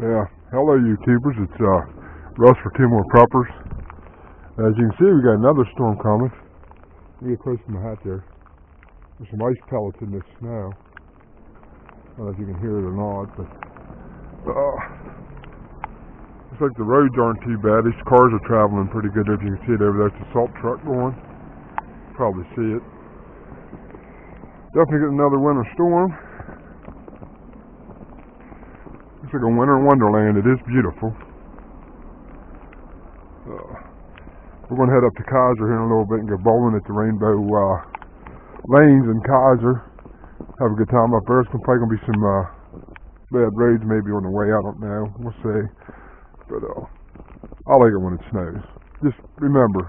Yeah, hello YouTubers, it's Russ for Two More Preppers. As you can see, we got another storm coming. Let me get close to my hat there. There's some ice pellets in this snow. I don't know if you can hear it or not, but looks like the roads aren't too bad. These cars are traveling pretty good. If you can see it over there, it's a salt truck going. Probably see it. Definitely get another winter storm. Looks like a winter wonderland. It is beautiful. We're going to head up to Kaiser here in a little bit and go bowling at the Rainbow Lanes in Kaiser. Have a good time up there. It's probably going to be some bad roads maybe on the way. I don't know. We'll see. But I like it when it snows. Just remember,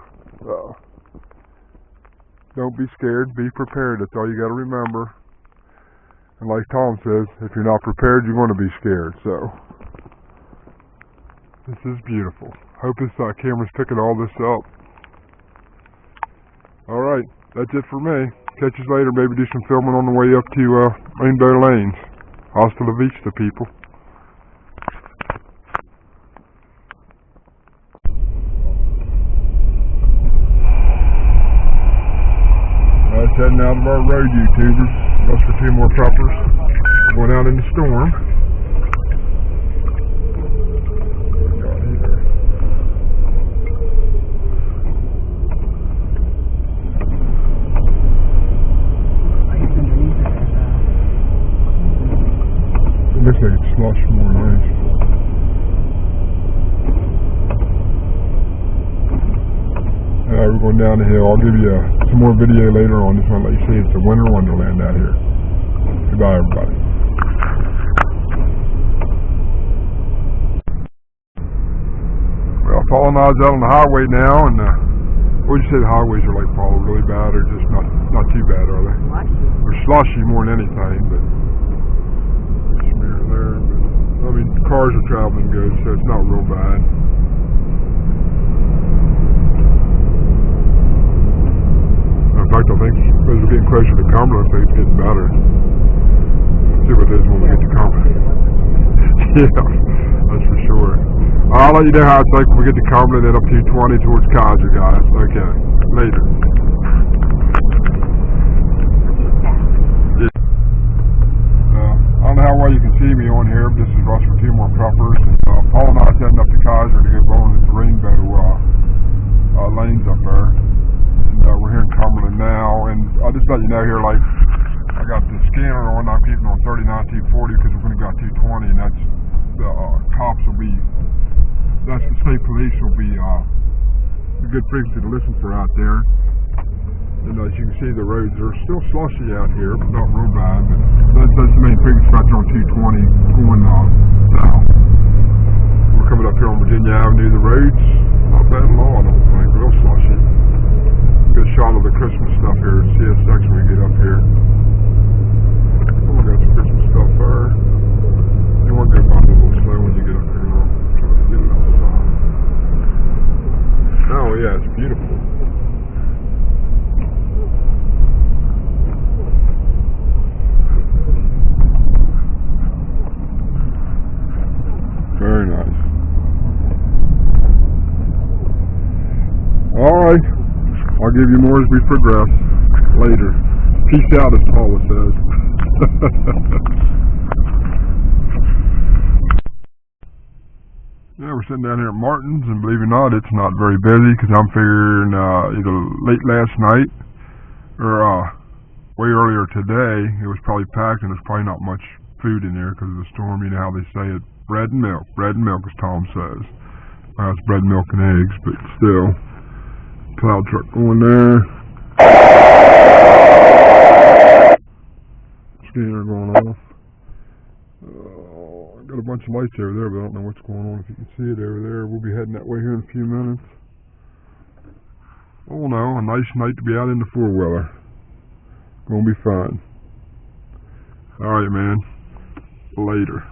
don't be scared. Be prepared. That's all you got to remember. And like Tom says, if you're not prepared, you're going to be scared. So, this is beautiful. Hope this camera's picking all this up. Alright, that's it for me. Catch us later. Maybe do some filming on the way up to Rainbow Lanes. Hasta la vista, people. That's heading out of our road, YouTubers. Us for Two More Preppers. Going out in the storm. It looks like it's slush more than ice. We're going down the hill. I'll give you some more video later on. Just want to let you see it's a winter wonderland out here. Goodbye, everybody. Well, falling odds out on the highway now, and what would you say the highways are like, Paul? Really bad, or just not too bad, are they? They're slushy more than anything, but smear there. But, I mean, cars are traveling good, so it's not real bad. In fact, I think as we're getting closer to Cumberland, I think it's getting better. Let's see what it is when we get to Cumberland. Yeah, that's for sure. I'll let you know how it's like when we get to Cumberland and up 220 towards Kaiser, guys. Okay, later. Yeah. I don't know how well you can see me on here, but this is Russ for Two More Preppers. And Paul and I are heading up to Kaiser to go bowling at the Rainbow Lanes up there. We're here in Cumberland now, and I'll just let you know here, like, I got the scanner on. I'm keeping on 39 240 because we're going to go 220, and that's the cops will be, that's the state police will be a good frequency to listen for out there. And as you can see, the roads are still slushy out here, but not real bad. But that's the main frequency right there on 220 going south. We're coming up here on Virginia Avenue. The roads not bad at all, I don't think. Real slushy. Good shot of the Christmas stuff here at CSX when we get up here. Oh, we got some Christmas stuff there. You want to go by a little slow when you get up here. I'll try to get it outside. Oh yeah, it's beautiful. Very nice. Alright. I'll give you more as we progress later. Peace out, as Paula says. Yeah, we're sitting down here at Martin's, and believe it or not, it's not very busy because I'm figuring either late last night or way earlier today, it was probably packed and there's probably not much food in there because of the storm. You know how they say it, bread and milk, as Tom says. It's bread, milk, and eggs, but still. Cloud truck going there. Scanner going off. I got a bunch of lights over there, but I don't know what's going on. If you can see it over there, we'll be heading that way here in a few minutes. Oh no, a nice night to be out in the four-wheeler. Gonna be fun. Alright, man. Later.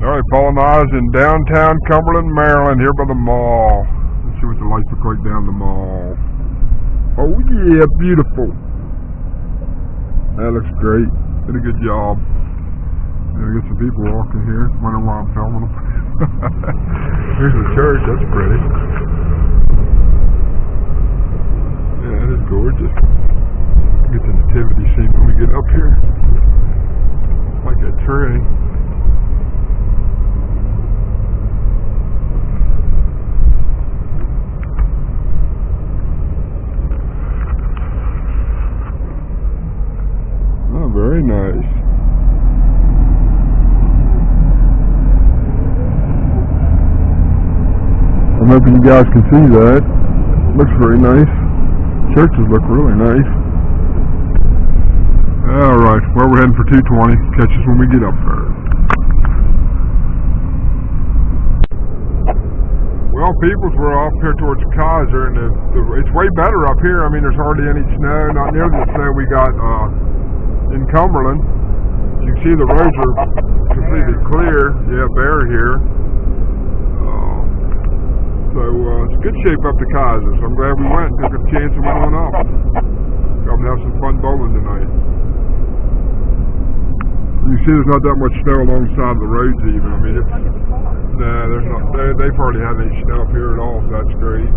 Alright, Paul and I is in downtown Cumberland, Maryland, here by the mall. Let's see what the lights look like down the mall. Oh yeah, beautiful. That looks great. Did a good job. I get some people walking here, wondering why I'm filming them. Here's the church, that's pretty. Yeah, that is gorgeous. Get the nativity scene when we get up here. Like a tree. Oh, very nice. I'm hoping you guys can see that. Looks very nice. Churches look really nice. Alright, well, we're heading for 220. Catch us when we get up there. Well, peoples, we're off here towards Kaiser, and it's way better up here. I mean, there's hardly any snow, not near the snow we got in Cumberland. You can see the roads are completely clear. Yeah, bare here. So it's good shape up to Kaiser, so I'm glad we went and took a chance and went on up. Come have some fun bowling tonight. You see there's not that much snow alongside of the roads even. I mean, there's not, they've hardly had any snow up here at all, so that's great.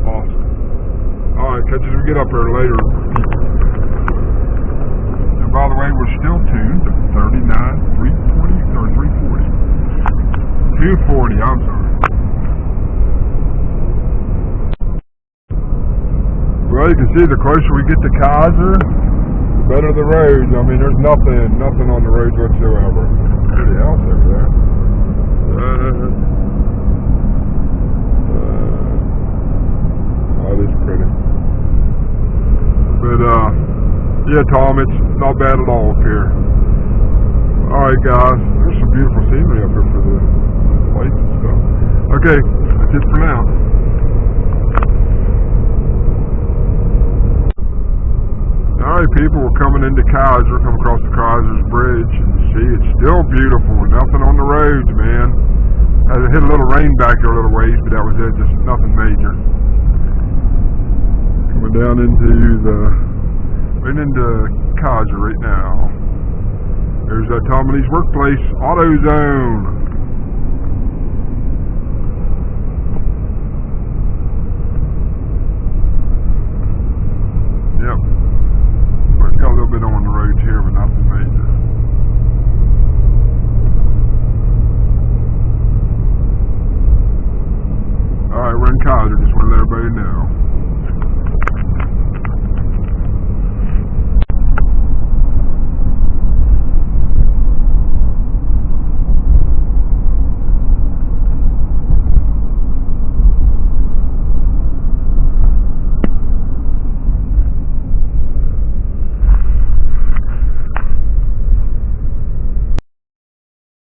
Awesome. Alright, catch us as we get up there later. And by the way, we're still tuned to 39, 320, or 340. 240, I'm sorry. Well, you can see the closer we get to Kaiser, the better the roads. I mean, there's nothing on the roads whatsoever. Pretty house over there. Oh, it is pretty. But, yeah, Tom, it's not bad at all up here. Alright, guys. There's some beautiful scenery up here for the lights and stuff. Okay, that's it for now. Alright, people, we're coming into Kaiser, come across the Kaiser's Bridge, and you see it's still beautiful. Nothing on the roads, man. Had hit a little rain back there a little ways, but that was it, just nothing major. Coming down right into Kaiser right now. There's Tom and Lee's workplace, AutoZone. Yep. Got a little bit on the roads here, but nothing major.